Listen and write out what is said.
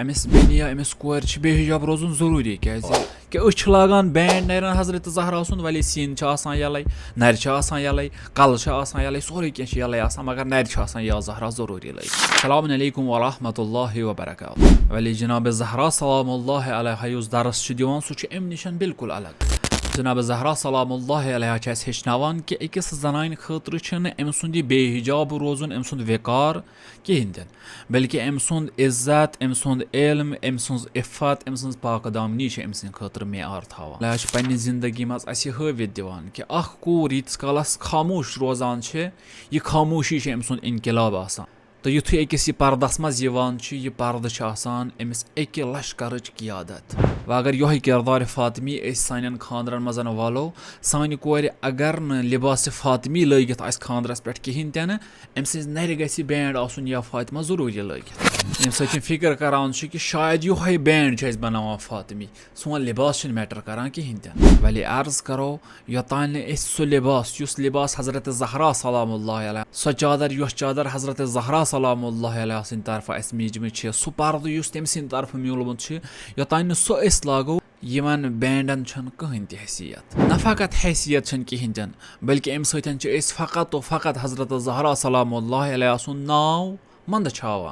أمس بنيا أمس كور بحجاب روزن ضروری کہ أسۍ چھِ لاگان بینڈ نیران حضرت زہرا سُنٛد ولی سیٖن چھِ آسان یَلے نَرِ چھِ آسان یَلے کَلہٕ چھِ آسان یَلے سورُے کینٛہہ چھِ یَلے آسان مگر نَرِ چھِ آسان یا زہرا ضروٗری لٲگِتھ السلام علیکم ورحمۃ اللہ وبرکاتہ ولی جناب زہرا سلام اللہ علیہ یُس درس چھُ دِوان سُہ چھُ اَمہِ نِش بالکل الگ جناب زہرا سلام اللہ علیہ چھِ اَسہِ ہیٚچھناوان کہِ أکِس زنانہِ خٲطرٕ چھِنہٕ أمۍ سُنٛد یہِ بے حجاب روزُن أمۍ سُنٛد وقار کِہیٖنۍ تہِ نہٕ بلکہِ أمۍ سُنٛد عزت أمۍ سُنٛد علم أمۍ سٕنٛز عفت أمۍ سٕنٛز پاکہٕ دامنی چھِ أمۍ سٕنٛدِ خٲطرٕ معیار تھاوان اللہ چھِ پننہِ زندگی منٛز اَسہِ یہِ ہٲوِتھ دِوان کہِ اکھ کوٗر ییٖتِس کالس خاموش روزان چھِ یہِ خاموشی چھِ أمۍ سُنٛد انقلاب آسان تہٕ یُتھُے أکِس یہِ پردس منٛز یِوان چھُ یہِ پردٕ چھُ آسان أمِس اَکہِ لشکرٕچ قیادت وۄنۍ اگر یِہوے کِردار فاطمی أسۍ سانٮ۪ن خانٛدرن منٛز والو سانہِ کورِ اگر نہٕ لِباسِ فاطمی لٲگِتھ آسہِ خانٛدرس پٮ۪ٹھ کِہیٖنۍ تہِ نہٕ أمۍ سٕنٛزِ نرِ گژھِ بینڈ آسُن یا فاطمہ ضروٗری لٲگِتھ ییٚمہِ سۭتۍ یِم فِکر کران چھِ کہِ شاید یِہوے بینڈ چھِ أسۍ بناوان فاطمی سون لِباس چھُنہٕ میٹر کران کِہیٖنۍ تہِ نہٕ ولی عرض کرو یوٚتانۍ نہٕ أسۍ سُہ لِباس یُس لِباس حضرت زہرا سلام اللہ علیہ سۄ چادر یۄس چادر حضرت زہرا سلام اللہ علیہ سٕنٛدِ طرفہٕ اَسہِ میٖجمٕژ چھِ سُہ پردٕ یُس تٔمۍ سٕنٛدِ طرفہٕ میوٗلمُت چھُ یوٚتانۍ نہٕ سُہ أسۍ لاگو یِمن بینڈن چھنہٕ کٕہٕنۍ تہِ حیثیت نہ فقط حیثیت چھنہٕ کِہیٖنۍ تہِ نہٕ بلکہِ اَمہِ سۭتۍ چھِ أسۍ فقط و فقط حضرت زہرا سلام اللہ علیہ سُنٛد ناو منٛدٕ چھاوان